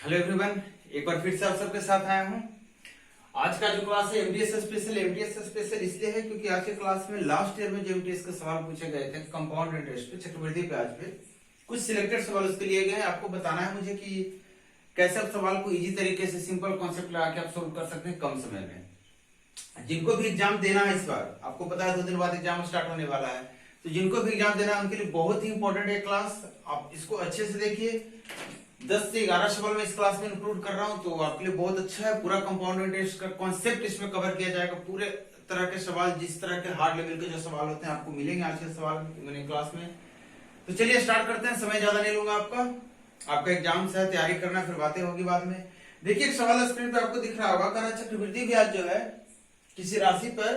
Hello everyone, एक बार फिर से आप सबके साथ आया हूं। आज का जो क्लास है एमटीएस स्पेशल इसलिए है क्योंकि आज के क्लास में लास्ट ईयर में जो एमटीएस के सवाल पूछे गए थे कंपाउंड इंटरेस्ट पे, चक्रवृद्धि ब्याज पे, कुछ सिलेक्टेड सवाल उसके लिए गए हैं। आपको बताना है मुझे कि कैसे आप सवाल को इजी तरीके से सिंपल कॉन्सेप्ट लगा के आप सोल्व कर सकते हैं कम समय में। जिनको भी एग्जाम देना है इस बार, आपको पता है 2 दिन बाद एग्जाम स्टार्ट होने वाला है, तो जिनको भी एग्जाम देना है उनके लिए बहुत ही इंपॉर्टेंट है क्लास। आप इसको अच्छे से देखिए। 10 से 11 सवाल मैं इस क्लास में इंक्लूड कर रहा हूं, तो आपके लिए बहुत अच्छा है। पूरा कंपाउंड इंटरेस्ट का कॉन्सेप्ट इसमें कवर किया जाएगा। पूरे तरह के सवाल, जिस तरह के हार्ड लेवल के जो सवाल होते हैं आपको मिलेंगे आज के सवाल मैंने क्लास में। तो चलिए स्टार्ट करते हैं, समय ज्यादा नहीं लूंगा आपका एग्जाम से तैयारी करना, फिर बातें होगी बाद में। देखिए एक सवाल स्क्रीन पे आपको दिख रहा होगा, कह रहा चक्रवृद्धि ब्याज जो है किसी राशि पर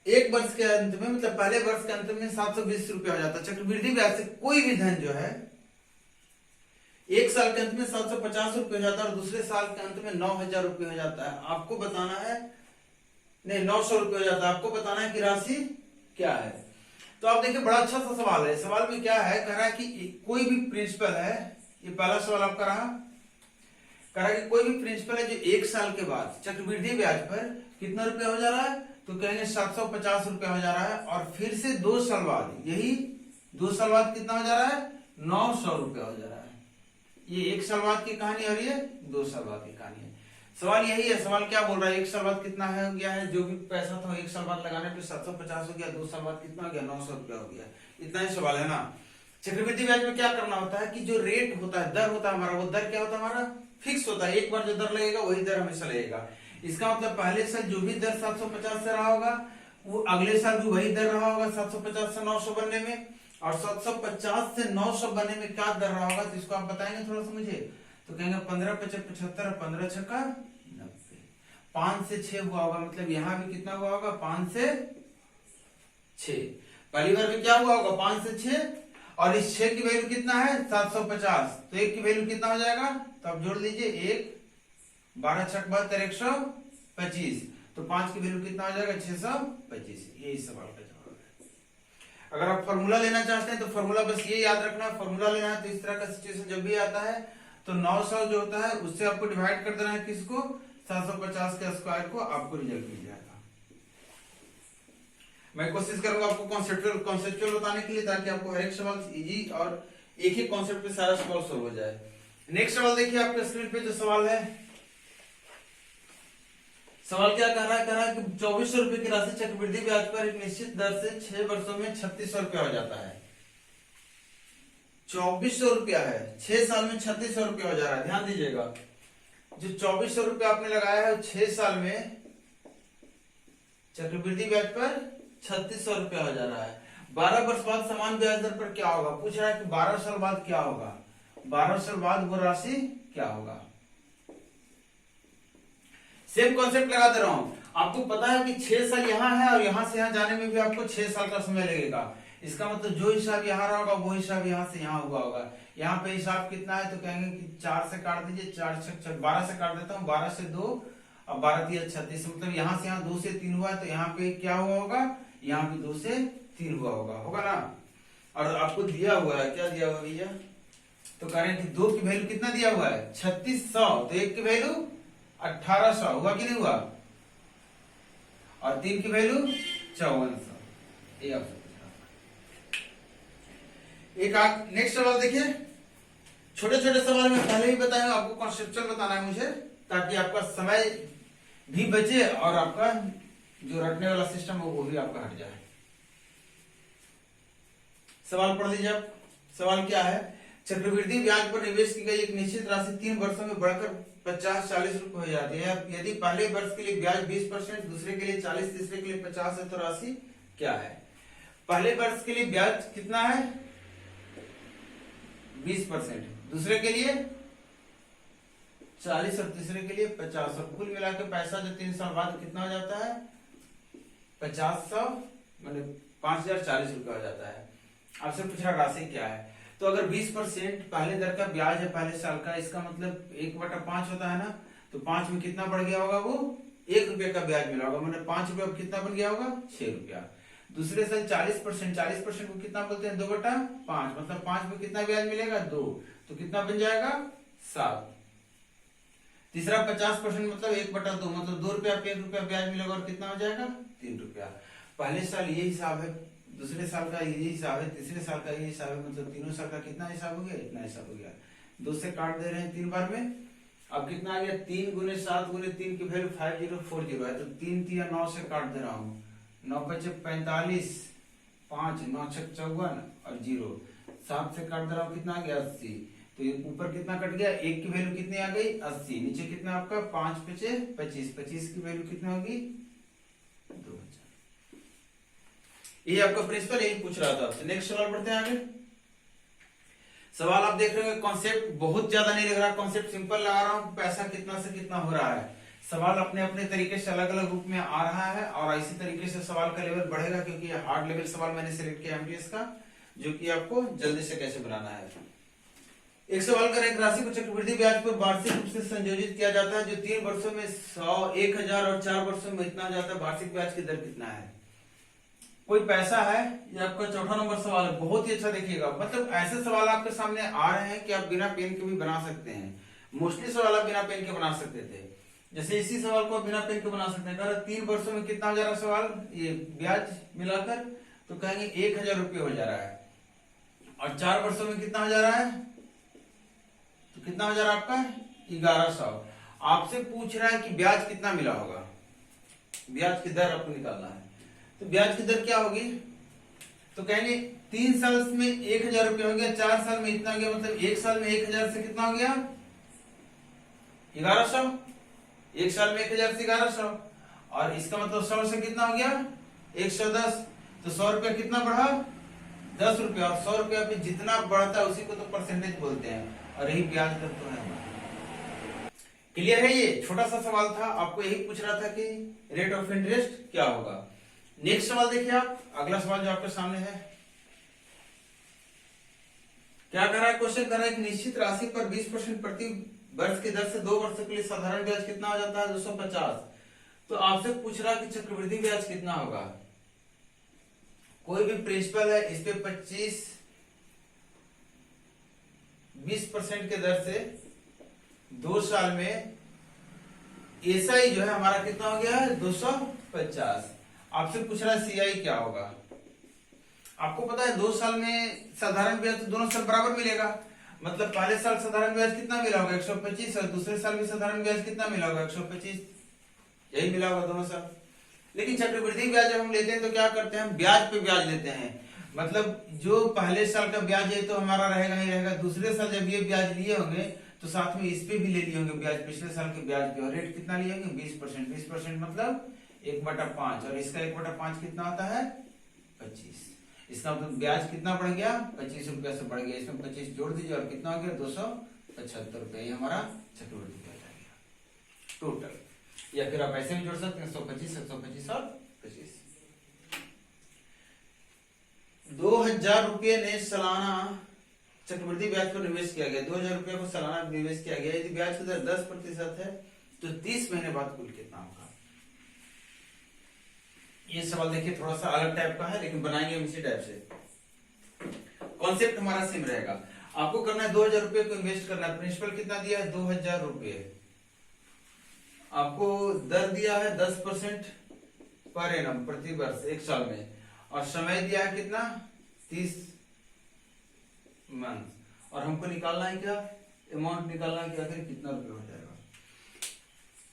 एक वर्ष के अंत में, मतलब पहले वर्ष के अंत में 720 रुपया हो जाता है। चक्रवृद्धि ब्याज से कोई भी धन जो है एक साल के अंत में 750 रुपये हो जाता है और दूसरे साल के अंत में 9000 रुपये हो जाता है। आपको बताना है, नहीं 900 रुपये हो जाता है। आपको बताना है कि राशि क्या है। तो आप देखिए बड़ा अच्छा सा सवाल है। सवाल में क्या है, कह रहा है कि कोई भी प्रिंसिपल है, ये पहला सवाल आपका रहा, कह रहा है कि कोई भी प्रिंसिपल है जो एक साल के बाद चक्रवृद्धि ब्याज पर कितना रुपया हो जा रहा है, तो कहेंगे 750 रुपया हो जा रहा है। और फिर से 2 साल बाद, यही 2 साल बाद कितना हो जा रहा है, 900 रुपया हो जा रहा है। ये 1 साल बाद की कहानी और ये 2 साल बाद की कहानी है। सवाल यही है। सवाल क्या बोल रहा है, 1 साल बाद कितना है हो गया है, जो भी पैसा था 1 साल बाद लगाने पे 750 हो गया, 2 साल बाद कितना हो गया, 900 रुपया हो गया। इतना ही सवाल है ना। चक्रवृद्धि ब्याज में क्या करना होता है कि जो रेट होता है, दर होता है हमारा, वो दर क्या होता है हमारा, फिक्स होता है। एक बार जो दर लगेगा वही दर हमेशा लगेगा। इसका मतलब पहले साल जो भी दर 750 से रहा होगा, वो अगले साल भी वही दर रहा होगा 750 से 900 बनने में। और 750 से 900 बनने में क्या दर रहा होगा, तो इसको आप बताएंगे थोड़ा सा मुझे। तो कहेंगे 15 पचक 75, 15 छक्का 90, 5 से 6 हुआ होगा। मतलब यहाँ भी कितना हुआ होगा, 5 से 6। पहली बार में क्या हुआ होगा, 5 से 6। और इस 6 की वैल्यू कितना है, 750। तो 1 की वैल्यू कितना हो जाएगा, तो आप जोड़ लीजिए 1, 12 छक 72, 125। तो 5 की वैल्यू कितना हो जाएगा, 625। यही सवाल का जवाब है। अगर आप फॉर्मूला लेना चाहते हैं तो फॉर्मूला बस ये याद रखना, फॉर्मूला लेना है तो इस तरह का सिचुएशन जब भी आता है तो 900 जो होता है उससे आपको डिवाइड कर देना है, किसको, 750 के स्क्वायर को, आपको रिजल्ट मिल जाएगा। मैं कोशिश करूंगा आपको कॉन्सेप्चुअल बताने के लिए, ताकि आपको हर एक सवाल इजी और एक ही कॉन्सेप्ट पे सारा सवाल सोल्व हो जाए। नेक्स्ट सवाल देखिए आपके स्क्रीन पे जो सवाल है, सवाल क्या कह रहा है कि 2400 रुपए की राशि चक्रवृद्धि ब्याज पर एक निश्चित दर से 6 वर्षों में 3600 रुपया हो जाता है। 2400 रुपया है, 6 साल में 3600 रुपया हो जा रहा है। ध्यान दीजिएगा, जो 2400 रुपया आपने लगाया है 6 साल में चक्रवृद्धि ब्याज पर 3600 रुपया हो जा रहा है। 12 वर्ष बाद समान ब्याज दर पर क्या होगा, पूछ रहा है कि 12 साल बाद क्या होगा, 12 साल बाद वो राशि क्या होगा। सेम कॉन्सेप्ट लगा दे रहा हूं। आपको पता है कि 6 साल यहाँ है और यहां से यहां जाने में भी आपको 6 साल का समय लगेगा। इसका मतलब जो हिसाब यहाँ रहा होगा वो हिसाब यहाँ से यहाँ हुआ होगा। यहाँ पे हिसाब कितना है, तो कहेंगे कि 4 से काट दीजिए, 4 से 12 से काट देता हूँ, 12 से 2 और 12 3 36। मतलब यहाँ से यहाँ 2 से 3 हुआ है, तो यहाँ पे क्या हुआ होगा, यहाँ पे 2 से 3 हुआ होगा ना। और आपको दिया हुआ है, क्या दिया हुआ भैया, तो कह रहे हैं कि 2 की वैल्यू कितना दिया हुआ है, 3600। तो 1 की वैल्यू 1800 हुआ कि नहीं हुआ, और 3 की वैल्यू 5400। ये ऑप्शन। एक नेक्स्ट सवाल देखिए। छोटे छोटे सवाल में पहले ही बताया, आपको कॉन्सेप्चुअल बताना है मुझे, ताकि आपका समय भी बचे और आपका जो रटने वाला सिस्टम है वो भी आपका हट जाए। सवाल पढ़ लीजिए आप। सवाल क्या है, चक्रवृद्धि ब्याज पर निवेश की गई एक निश्चित राशि 3 वर्षों में बढ़कर 50-40 रुपए हो जाती है। यदि पहले वर्ष के लिए ब्याज 20%, दूसरे के लिए 40, तीसरे के लिए 50 है, तो राशि क्या है। पहले वर्ष के लिए ब्याज कितना है, 20%, दूसरे के लिए 40 और तीसरे के लिए 50। और कुल मिला के पैसा जो 3 साल बाद कितना हो जाता है, 5000, मतलब 5040 रुपया हो जाता है। आपसे पूछ रहा राशि क्या है। तो अगर 20% पहले दर का ब्याज है पहले साल का, इसका मतलब 1/5 होता है ना, तो 5 में कितना बढ़ गया होगा, वो 1 रुपये का ब्याज मिला होगा। मतलब 5 रुपये कितना बन गया होगा, 6 रुपया। दूसरे साल 40% को कितना बोलते हैं, 2/5, मतलब 5 में कितना ब्याज मिलेगा, 2, तो कितना बन जाएगा, 7। तीसरा 50% मतलब 1/2, मतलब 2 रुपया पे 1 रुपया ब्याज मिलेगा और कितना हो जाएगा 3 रुपया। पहले साल ये हिसाब है, दूसरे साल का ये हिसाब है, तीसरे साल का ये हिसाब है, मतलब तीनों साल का कितना हिसाब हो गया, इतना हिसाब हो गया। 2 से काट दे रहे हैं 3 बार में। अब कितना आ गया, 3 गुने 7 गुने 3 की वैल्यू 5040 है, तो 3 3 9 से काट दे रहा हूँ। 9 5 45, 5 9 6 54 और 0, 7 से काट दे रहा हूँ, कितना आ गया 80। तो ऊपर कितना कट गया, 1 की वैल्यू कितनी आ गई 80, नीचे कितना आपका 5 5 25, 25 की वैल्यू कितनी होगी 2000। ये आपका प्रिंसिपल यही पूछ रहा था आपसे। नेक्स्ट सवाल पढ़ते हैं आगे। सवाल आप देख रहे हो, कॉन्सेप्ट बहुत ज्यादा नहीं लग रहा, कॉन्सेप्ट सिंपल लगा रहा हूँ। पैसा कितना से कितना हो रहा है, सवाल अपने अपने तरीके से अलग अलग रूप में आ रहा है और इसी तरीके से सवाल का लेवल बढ़ेगा, क्योंकि ये हार्ड लेवल सवाल मैंने सिलेक्ट किया एमटीएस का, जो कि आपको जल्दी से कैसे बनाना है। एक सवाल कर, एक राशि को चक्रवृद्धि ब्याज पर वार्षिक रूप से संयोजित किया जाता है, जो 3 वर्षों में 100, 1000 और 4 वर्षों में इतना जाता है, वार्षिक ब्याज की दर कितना है। कोई पैसा है, ये आपका चौथा नंबर सवाल है। बहुत ही अच्छा देखिएगा, मतलब ऐसे सवाल आपके सामने आ रहे हैं कि आप बिना पेन के भी बना सकते हैं। मोस्टली सवाल आप बिना पेन के बना सकते थे, जैसे इसी सवाल को बिना पेन के बना सकते हैं। 3 वर्षों में कितना हो जा रहा है सवाल, ये ब्याज मिलाकर, तो कहेंगे 1000 रुपये हो जा रहा है, और 4 वर्षों में कितना हो जा रहा है, तो कितना हो जा रहा है आपका 1100। आपसे पूछ रहा है कि ब्याज कितना मिला होगा, ब्याज की दर आपको निकालना है। तो ब्याज की दर क्या होगी, तो कहेंगे 3 साल में 1000 रुपये हो गया, 4 साल में इतना हो गया, मतलब 1 साल में 1000 से कितना हो गया 1100, 1 साल में 1000 से 1100, और इसका मतलब 100 से कितना हो गया 110, तो 100 रुपया कितना बढ़ा 10 रुपया, और 100 रुपया पे जितना बढ़ता है उसी को तो परसेंटेज बोलते हैं, और यही ब्याज दर तो है। क्लियर है, ये छोटा सा सवाल था, आपको यही पूछ रहा था कि रेट ऑफ इंटरेस्ट क्या होगा। नेक्स्ट सवाल देखिए आप, अगला सवाल जो आपके सामने है, क्या कर रहा है क्वेश्चन, कर रहा है एक निश्चित राशि पर 20% प्रति वर्ष की दर से 2 वर्षों के लिए साधारण ब्याज कितना हो जाता है 250। तो आपसे पूछ रहा है कि चक्रवृद्धि ब्याज कितना होगा। कोई भी प्रिंसिपल है, इस पे 20% के दर से 2 साल में एसआई जो है हमारा कितना हो गया है 250। आपसे पूछ रहा है सीआई क्या होगा। आपको पता है 2 साल में साधारण ब्याज तो दोनों साल बराबर मिलेगा, मतलब पहले साल साधारण ब्याज कितना मिला होगा 125, और दूसरे साल भी साधारण ब्याज कितना मिला होगा 125, यही मिला होगा दोनों साल। लेकिन चक्रवृद्धि ब्याज जब हम लेते हैं तो क्या करते हैं, ब्याज पे ब्याज लेते हैं, मतलब जो पहले साल का ब्याज है तो हमारा रहेगा ही रहेगा, दूसरे साल जब ये ब्याज लिए होंगे तो साथ में इस पे भी ले लिए होंगे ब्याज, पिछले साल के ब्याज पे, और रेट कितना लिए होंगे 20%, 20% मतलब 1/5, और इसका 1/5 कितना होता है 25। इसका मतलब ब्याज कितना बढ़ गया 25 रुपया से बढ़ गया, इसमें 25 जोड़ दीजिए और कितना हो गया 275 रुपया, ये हमारा चक्रवृद्धि ब्याज आ गया टोटल। या फिर आप ऐसे भी जोड़ सकते हैं 125, 125 और 25। 2000 रुपये ने सालाना चक्रवृद्धि ब्याज पर निवेश किया गया, 2000 रुपये को सालाना निवेश किया गया, यदि ब्याज की दर 10% है तो 30 महीने बाद कुल कितना होगा। ये सवाल देखिए थोड़ा सा अलग टाइप का है, लेकिन बनाएंगे हम इसी टाइप से, कॉन्सेप्ट हमारा सेम रहेगा। आपको करना है 2000 रुपये को इन्वेस्ट करना है, प्रिंसिपल कितना दिया है 2000 रुपये, आपको दर दिया है 10% पर एनम प्रति वर्ष 1 साल में, और समय दिया है कितना 30 मंथ, और हमको निकालना है क्या अमाउंट निकालना है कि आखिर कितना रुपये हो जाएगा।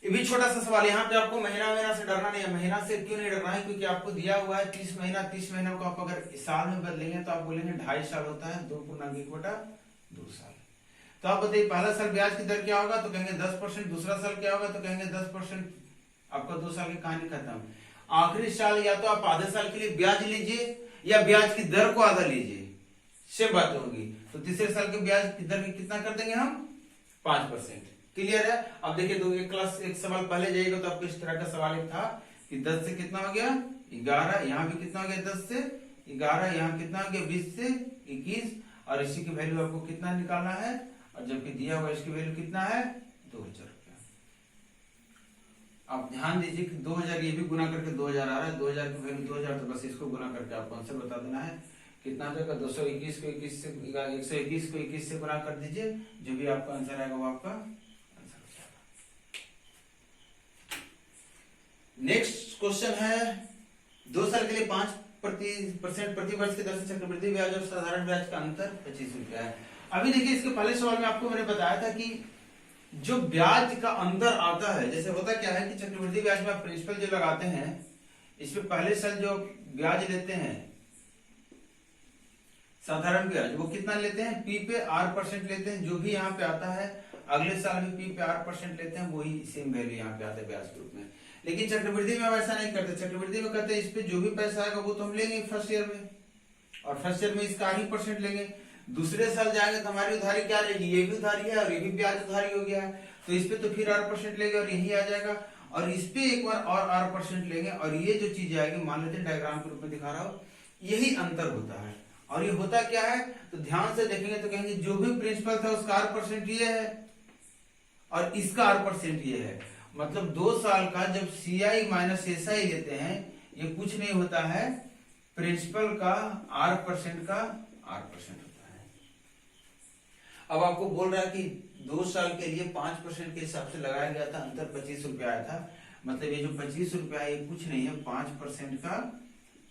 ये भी छोटा सा सवाल, यहाँ पे आपको महीना से डरना नहीं है। महीना से क्यों नहीं डरना है, क्योंकि आपको दिया हुआ है 30 महीना, 30 महीना को आप अगर साल में बदलेंगे तो आप बोलेंगे 2.5 साल होता है, 2 साल। तो आप बताइए पहला साल ब्याज की दर क्या होगा, तो कहेंगे 10%, दूसरा साल क्या होगा तो कहेंगे 10%, आपका 2 साल की कहानी खत्म। आखिरी साल या तो आप आधे साल के लिए ब्याज लीजिए या ब्याज की दर को आधा लीजिए, सेम बात होगी। तो तीसरे साल के ब्याज की दर कितना कर देंगे हम 5%। क्लियर है। अब देखिए एक सवाल पहले जाइएगा तो आपको इस तरह का सवाल एक था कि 10 से कितना हो गया 11, यहाँ भी कितना हो गया 10 से 11, यहाँ कितना हो गया 20 से 21, और इसी की वैल्यू आपको कितना निकालना है, और जबकि दिया हुआ इसकी वैल्यू कितना है 2000 रुपया। आप ध्यान दीजिए कि 2000 ये भी गुना करके 2000 आ रहा है, 2000 की वैल्यू 2000, तो बस इसको गुना करके आपको आंसर बता देना है कितना हो जाएगा। 221 को 21 से 121 को 21 से गुना कर दीजिए, जो भी आपका आंसर आएगा वो आपका आंसर हो जाएगा। नेक्स्ट क्वेश्चन है 2 साल के लिए 5% प्रति वर्ष की दर से चक्रवृद्धि ब्याज और साधारण ब्याज का अंतर 25 रुपया है। अभी देखिए इसके पहले सवाल में आपको मैंने बताया था कि जो ब्याज का अंतर आता है, जैसे होता क्या है कि चक्रवृद्धि ब्याज में आप प्रिंसिपल जो लगाते हैं, इसमें पहले साल जो ब्याज लेते हैं साधारण ब्याज, वो कितना लेते हैं, पी पे R% लेते हैं, जो भी यहाँ पे आता है अगले साल भी पी पे R% लेते हैं, वही सेम वैल्यू यहाँ पे आता है ब्याज के रूप में। लेकिन चक्रवृद्धि में वैसा नहीं करते, चक्रवृद्धि में कहते हैं इस पे जो भी पैसा आएगा वो तो हम लेंगे फर्स्ट ईयर में, और फर्स्ट ईयर में इसका ही % लेंगे। दूसरे साल जाएंगे तो हमारी उधारी क्या रहेगी, ये भी उधारी है और ये भी ब्याज उधारी हो गया है, तो इस पे तो फिर R% लेंगे और यही आ जाएगा, और इस पे एक बार और R% लेंगे, और ये जो चीज आएगी मान लेते हैं डायग्राम के रूप में दिखा रहा हूं, यही अंतर होता है। और ये होता क्या है, तो ध्यान से देखेंगे तो कहेंगे जो भी प्रिंसिपल था उसका R% ये है और इसका R% ये है, मतलब 2 साल का जब CI माइनस SI लेते हैं, ये कुछ नहीं होता है, प्रिंसिपल का R% का R% होता है। अब आपको बोल रहा है कि 2 साल के लिए 5% के हिसाब से लगाया गया था, अंतर 25 रुपया आया था, मतलब ये जो 25 रुपया ये कुछ नहीं है, 5% का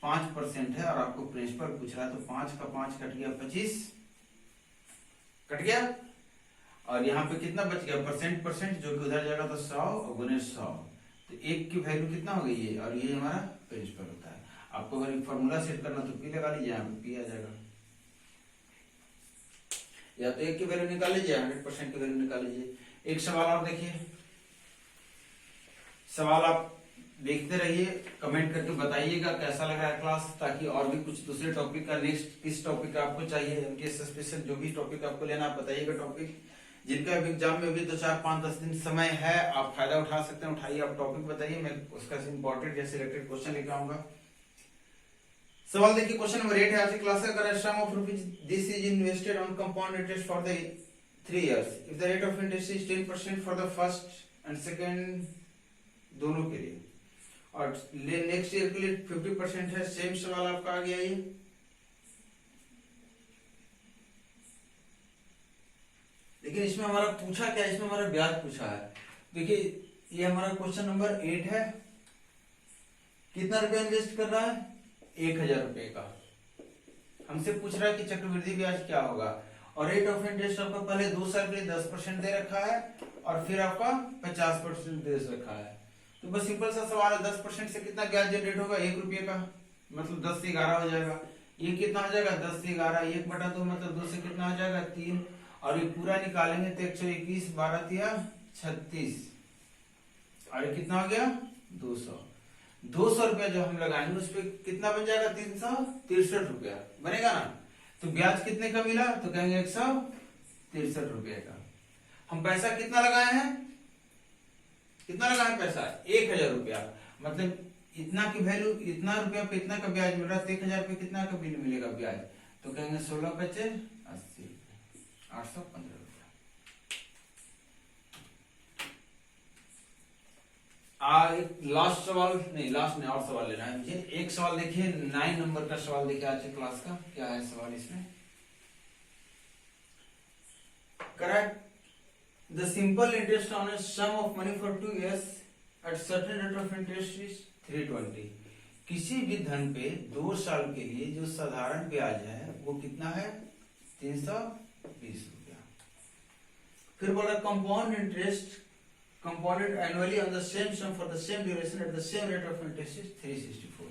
5% है, और आपको प्रिंसिपल पूछ रहा है, तो 5 का 5 कट गया 25 कट गया, और यहाँ पे कितना बच गया परसेंट, जो कि उधर जाएगा तो 100 और गुने 100, तो 1 की वैल्यू कितना हो गई है, और ये हमारा प्रिंसिपल होता है। आपको अगर फॉर्मूला सेट करना तो पी लगा लीजिए, यहाँ पे पी आ जाएगा, या तो 1 की वैल्यू निकाल लीजिए, 100% की वैल्यू निकाल लीजिए। एक सवाल और देखिए, सवाल आप देखते रहिए, कमेंट करके बताइएगा कैसा लग रहा है क्लास, ताकि और भी कुछ दूसरे टॉपिक का नेक्स्ट किस टॉपिक का आपको चाहिए, एमटीएस स्पेशल जो भी टॉपिक आपको लेना आप बताइएगा। टॉपिक जिनका एग्जाम में भी 2 4 5 10 दिन समय है, आप फायदा उठा सकते हैं, उठाइए, आप टॉपिक बताइए, मैं उसका इंपॉर्टेंट या सिलेक्टेड क्वेश्चन लेकर आऊंगा। सवाल देखिए, क्वेश्चन नंबर 8 है आज की क्लास का, correct sum of rupees this is invested on compound interest for the 3 years if the rate of interest is 10% for the first and second दोनों के लिए, और नेक्स्ट ईयर के लिए 50% है। सेम सवाल आपका आ गया ये, लेकिन इसमें हमारा पूछा क्या, इसमें हमारा ब्याज पूछा है। देखिए ये हमारा क्वेश्चन नंबर 8 है, कितना रुपया इन्वेस्ट कर रहा है, 1000 रुपए का, हमसे पूछ रहा है कि चक्रवृद्धि ब्याज क्या होगा, और रेट ऑफ इंटरेस्ट आपका पहले 2 साल के लिए 10% दे रखा है, और फिर आपका 50% दे रखा है। तो बस सिंपल सा सवाल है, 10% से कितना ब्याज जनरेट होगा, 1 रुपये का, मतलब 10 से 11 हो जाएगा। ये कितना हो जाएगा, 10 से 11, 1/2 मतलब 2 से कितना हो जाएगा 3, और ये पूरा निकालेंगे तो 121, 12 तिया 36, और ये कितना हो गया 200। 200 रुपया जो हम लगाएंगे उस पर कितना बन जाएगा, 363 रुपया बनेगा ना। तो ब्याज कितने का मिला, तो कहेंगे 163 रुपये का। हम पैसा कितना लगाए हैं, कितना लगाए पैसा, 1000 रुपया, मतलब इतना की वैल्यू, इतना रुपया पे इतना का ब्याज मिल रहा है, तो 1000 पे कितना का बिल मिलेगा ब्याज, तो कहेंगे 16 पचे 80 रुपया, 815 रुपया। एक लास्ट सवाल नहीं, लास्ट में और सवाल लेना है मुझे। एक सवाल देखिए 9 नंबर का सवाल देखिए आज की क्लास का, क्या है सवाल इसमें, correct the simple interest on a sum of money for 2 years at certain rate of interest is 320। किसी भी धन पे 2 साल के लिए जो साधारण ब्याज है वो कितना है, 320 रुपया। फिर बोला compound interest compounded annually on the same sum for the same duration at the same rate of interest is 364,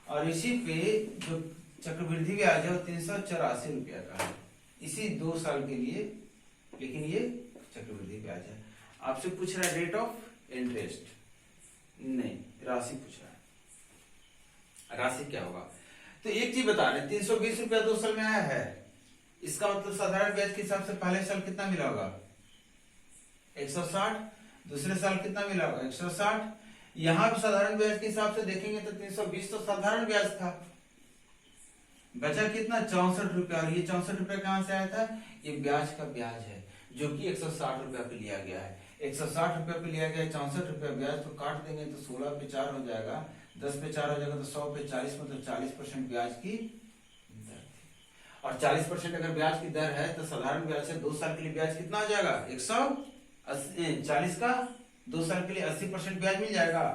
और इसी पे जो चक्रवृद्धि ब्याज है वो 384 रुपया का है, इसी 2 साल के लिए, लेकिन ये चक्रवृद्धि ब्याज है। आपसे पूछ रहा है रेट ऑफ इंटरेस्ट, नहीं राशि पूछ रहा है, राशि क्या होगा। तो एक चीज बता रहे, 320 रुपया 2 साल में आया है, इसका मतलब साधारण ब्याज के हिसाब से पहले साल कितना मिला होगा, 160, दूसरे साल कितना मिला होगा 160। यहां भी साधारण ब्याज के हिसाब से देखेंगे तो 320 तो साधारण ब्याज था, बचा कितना 64 रुपया, और ये 64 रुपया कहां से आया था, ये ब्याज का ब्याज है जो कि 160 रुपया पे लिया गया है। 160 रुपया पे लिया गया, 64 रुपया ब्याज, तो काट देंगे तो 16 पे 4 हो जाएगा, 10 पे 4 हो जाएगा, तो 100 पे 40, मतलब 40% ब्याज की दर थी। और 40% अगर ब्याज की दर है तो साधारण ब्याज से 2 साल के लिए ब्याज कितना हो जाएगा, 140 का 2 साल के लिए 80% ब्याज मिल जाएगा।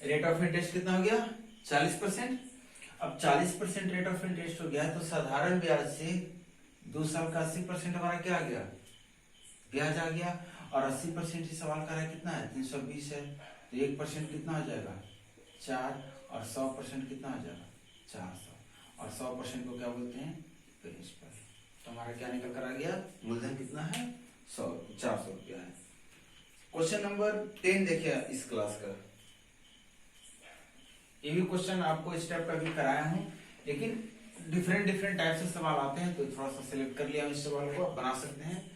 रेट ऑफ इंटरेस्ट कितना हो गया 40%। अब 40% रेट ऑफ इंटरेस्ट हो गया तो साधारण ब्याज से 2 साल का 80% हमारा क्या आ गया ब्याज आ गया। और 80% ही सवाल कर रहा है कितना है 320 है, तो 1% कितना हो जाएगा 4, और 100% कितना हो जाएगा 400, और 100% को क्या बोलते हैं प्रिंसिपल। तो हमारा क्या निकल कर आ गया मूलधन कितना है 400 रुपया है। क्वेश्चन नंबर 10 देखिए इस क्लास का, ये भी क्वेश्चन आपको इस टाइप का भी कराया हूं, लेकिन डिफरेंट टाइप से सवाल आते हैं तो थोड़ा सा सिलेक्ट कर लिया इस सवाल को, आप बना सकते हैं।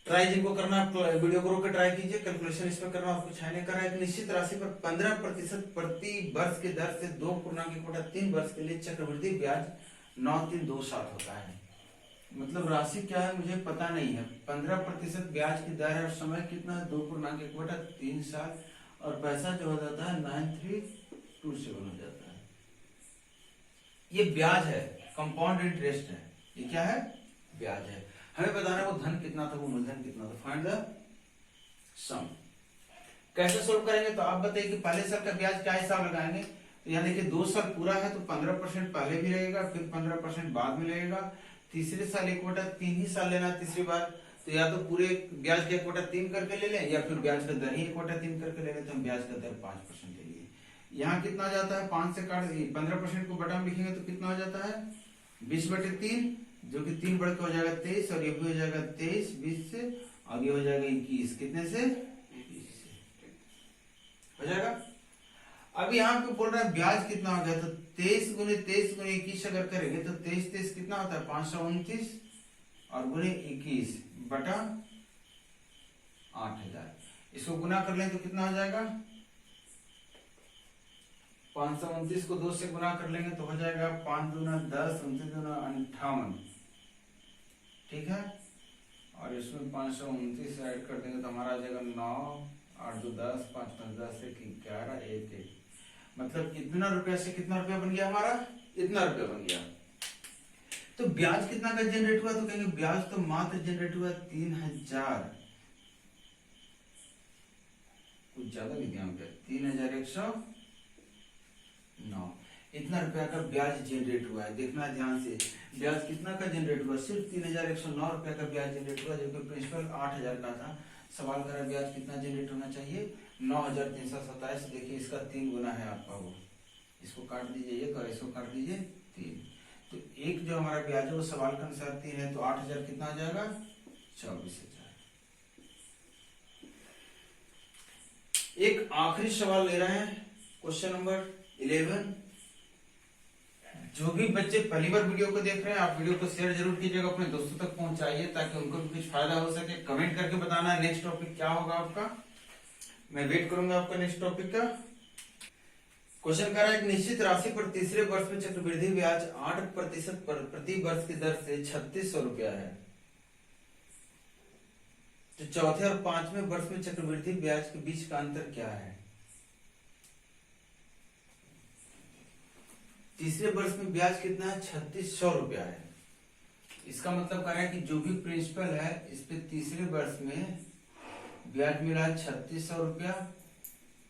ट्राई जिनको करना वीडियो को रोक ट्राई कीजिए, कैलकुलेशन इस पर करना और कुछ है नहीं करना। एक निश्चित राशि पर 15% प्रति वर्ष के दर से 2.3 वर्ष के लिए चक्रवृद्धि ब्याज 9.327 होता है। मतलब राशि क्या है मुझे पता नहीं है, 15% ब्याज की दर है और समय कितना है 2.3 साल, और पैसा जो हो जाता है 9327 हो जाता है। ये ब्याज है, कंपाउंड इंटरेस्ट है, ये क्या है ब्याज है। हमें बताना है वो धन कितना था वो मूलधन कितना था। फाइंड द सम। कैसे सोल्व करेंगे तो आप बताइए कि पहले साल का ब्याज क्या हिसाब लगाएंगे, तो यानी कि 2 साल पूरा है तो 15% पहले भी रहेगा, फिर 15% बाद में लगेगा। तीसरे साल 1/3 ही साल लेना है तीसरी बार, तो या तो पूरे ब्याज के 1/3 करके ले लें, या फिर ब्याज का दर ही 1/3 करके ले लें। तो हम ब्याज का दर 5% ले लिए। यहाँ कितना जाता है 5 से काट 15% को बटा में लिखेंगे तो कितना हो जाता है 20/3, जो कि 3 बढ़ के हो जाएगा 23, और ये भी हो जाएगा 23 20 से, और ये हो जाएगा 21 कितने से 20 से हो जाएगा। अब यहाँ पे बोल रहा है ब्याज कितना हो गया, तो 23 गुने 21 अगर करेंगे तो 23 कितना होता है 529, और गुने 21 बटा 8000। इसको गुना कर लें तो कितना हो जाएगा 529 को 2 से गुना कर लेंगे तो हो जाएगा 5 दूना 10, 29 दूना 58, ठीक है। और इसमें 529 ऐड कर देंगे तो हमारा आ जाएगा 9, 8 2 10, 5 5 10 1 11 1 1। मतलब इतना रुपया से कितना रुपया बन गया हमारा इतना रुपया बन गया। तो ब्याज कितना का जनरेट हुआ, तो कहेंगे ब्याज तो मात्र जनरेट हुआ 3000, कुछ ज्यादा नहीं ध्यान पे 3109, इतना रुपया का ब्याज जनरेट हुआ है। देखना ध्यान से, ब्याज कितना का जनरेट हुआ सिर्फ 3109 रुपया का ब्याज जनरेट हुआ, जबकि प्रिंसिपल 8000 का था। सवाल करा ब्याज कितना जनरेट होना चाहिए 9327। देखिए इसका 3 गुना है आपका वो, इसको काट दीजिए 1 और इसको काट दीजिए 3, तो एक जो हमारा ब्याज है वो सवाल के अनुसार 3 है, तो 8000 कितना आ जाएगा 24000। एक आखिरी सवाल ले रहे हैं, क्वेश्चन नंबर 11। जो भी बच्चे पहली बार वीडियो को देख रहे हैं आप वीडियो को शेयर जरूर कीजिएगा, अपने दोस्तों तक पहुंचाइए ताकि उनको भी कुछ फायदा हो सके। कमेंट करके बताना है नेक्स्ट टॉपिक क्या होगा आपका, मैं वेट करूंगा आपका नेक्स्ट टॉपिक का। क्वेश्चन कर रहा है एक निश्चित राशि पर तीसरे वर्ष में चक्रवृद्धि ब्याज 8% प्रति वर्ष की दर से 3600 रुपया है, तो चौथे और 5वें वर्ष में चक्रवृद्धि ब्याज के बीच का अंतर क्या है। तीसरे वर्ष में ब्याज कितना है 3600 रुपया है। इसका मतलब कह रहा है कि जो भी प्रिंसिपल है इस पे तीसरे वर्ष में ब्याज मिला 3600 रुपया,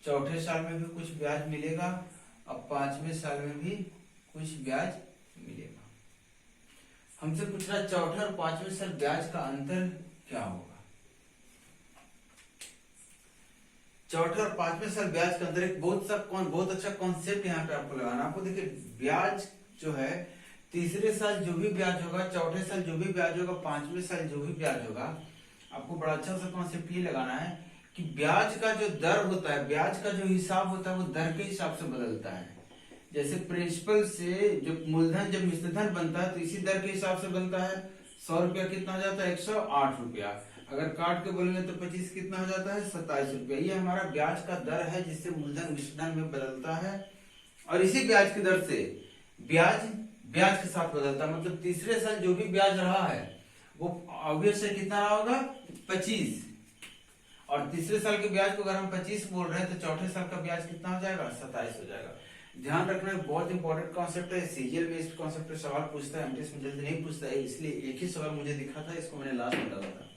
चौथे साल में भी कुछ ब्याज मिलेगा, अब 5वें साल में भी कुछ ब्याज मिलेगा। हमसे पूछ रहा है चौथे और 5वें साल ब्याज का अंतर क्या होगा। चौथे और 5वें साल ब्याज के अंदर एक बहुत अच्छा कॉन्सेप्ट यहाँ पे आपको लगाना। आपको देखिए ब्याज जो है तीसरे साल जो भी ब्याज होगा, चौथे साल जो भी ब्याज होगा, 5वें साल जो भी ब्याज होगा, आपको बड़ा अच्छा सा कॉन्सेप्ट ये लगाना है कि ब्याज का जो दर होता है, ब्याज का जो हिसाब होता है वो दर के हिसाब से बदलता है। जैसे प्रिंसिपल से जो मूलधन जब मिश्रधन बनता है तो इसी दर के हिसाब से बनता है। 100 रुपया कितना हो जाता है 108 रुपया, अगर काट के बोलेंगे तो 25 कितना हो जाता है 27 रुपया। ये हमारा ब्याज का दर है जिससे मूलधन मिश्रधन में बदलता है, और इसी ब्याज की दर से ब्याज के साथ बदलता है। मतलब तीसरे साल जो भी ब्याज रहा है वो ऑब्वियस है कितना रहा होगा 25, और तीसरे साल के ब्याज को अगर हम 25 बोल रहे हैं तो चौथे साल का ब्याज कितना हो जाएगा 27 हो जाएगा। ध्यान रखना बहुत इंपॉर्टेंट कॉन्सेप्ट है, सीरियल बेस्ड कॉन्सेप्ट पे सवाल पूछता है, एमटीएस में जल्दी नहीं पूछता है, इसलिए एक ही सवाल मुझे दिखा था, इसको मैंने लास्ट में डाला था।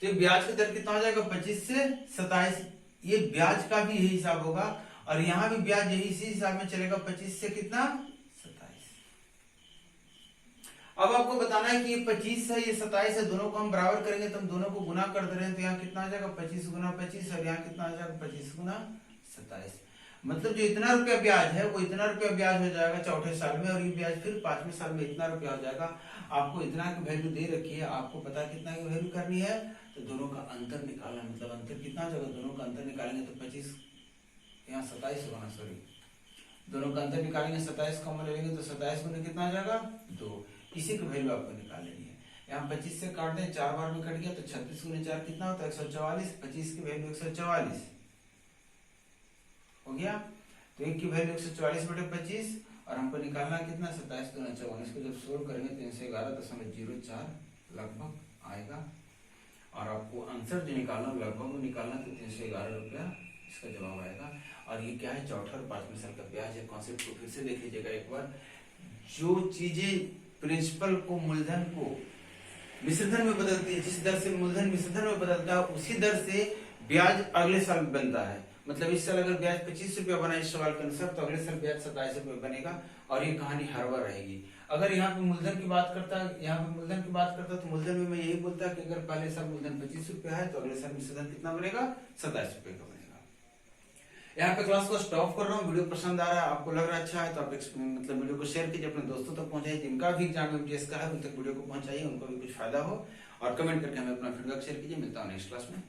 तो ब्याज की दर कितना हो जाएगा 25 से 27 ये ब्याज का भी यही हिसाब होगा और यहाँ भी ब्याज यही इसी हिसाब में चलेगा। 25 से कितना 27। अब आपको बताना है कि ये 25 है ये 27 है, दोनों को हम बराबर करेंगे तो हम दोनों को गुना कर दे रहे हैं तो यहाँ कितना आ जाएगा 25 गुना 25 और यहाँ कितना आ जाएगा 25 गुना 27। मतलब जो इतना रुपया ब्याज है वो इतना रुपया ब्याज हो जाएगा चौथे साल में और ये ब्याज फिर 5वें साल में इतना रुपया हो जाएगा। आपको इतना की वैल्यू दे रखी है, आपको पता कितना की वैल्यू करनी है तो दोनों का अंतर निकालना, मतलब अंतर कितना हो जाएगा, दोनों का अंतर निकालेंगे तो 25 यहाँ 27 होगा, सॉरी दोनों का अंतर निकालेंगे 27 कॉमन ले लेंगे तो 27 गुना कितना आ जाएगा 2। इसी की वैल्यू आपको निकाल लेनी है। यहाँ 25 से काट दें 4 बार में कट गया तो 36 गुना 4 कितना होता है 144। 25 की वैल्यू 144 हो गया। तो एक की वैल्यू 144 बटे 25 और हमको निकालना कितना 27 गुना 54 को जब सोल्व करेंगे तो 311.04 लगभग आएगा और आपको आंसर जो निकालना लगभग निकालना तो 311 रुपया इसका जवाब आएगा। और ये क्या है चौथा और 5वें साल का ब्याज है। कॉन्सेप्ट को फिर से देख लीजिएगा एक बार। जो चीजें प्रिंसिपल को मूलधन को मिश्रधन में बदलती है, जिस दर से मूलधन मिश्रधन में बदलता है उसी दर से ब्याज अगले साल बनता है। मतलब इस साल अगर ब्याज 25 रुपया बना इस सवाल के अनुसार तो अगले साल ब्याज 27 रुपया बनेगा और ये कहानी हर बार रहेगी। अगर यहाँ पे मूलधन की बात करता तो मूलधन में मैं यही बोलता कि अगर पहले साल मूलधन 25 रुपया है तो अगले साल मिश्रधन कितना बनेगा 27 रुपये का बनेगा। यहाँ पे क्लास को स्टॉप कर रहा हूँ। वीडियो पसंद आ रहा है, आपको लग रहा है अच्छा है तो आप मतलब वीडियो को शेयर कीजिए, अपने दोस्तों तक पहुंचाइए जिनका भी एग्जाम एमटीएस का है उन तक वीडियो को पहुंचाइए, उनको भी कुछ फायदा हो और कमेंट करके हमें अपना फीडबैक शेयर कीजिए। मिलता हूँ नेक्स्ट क्लास में।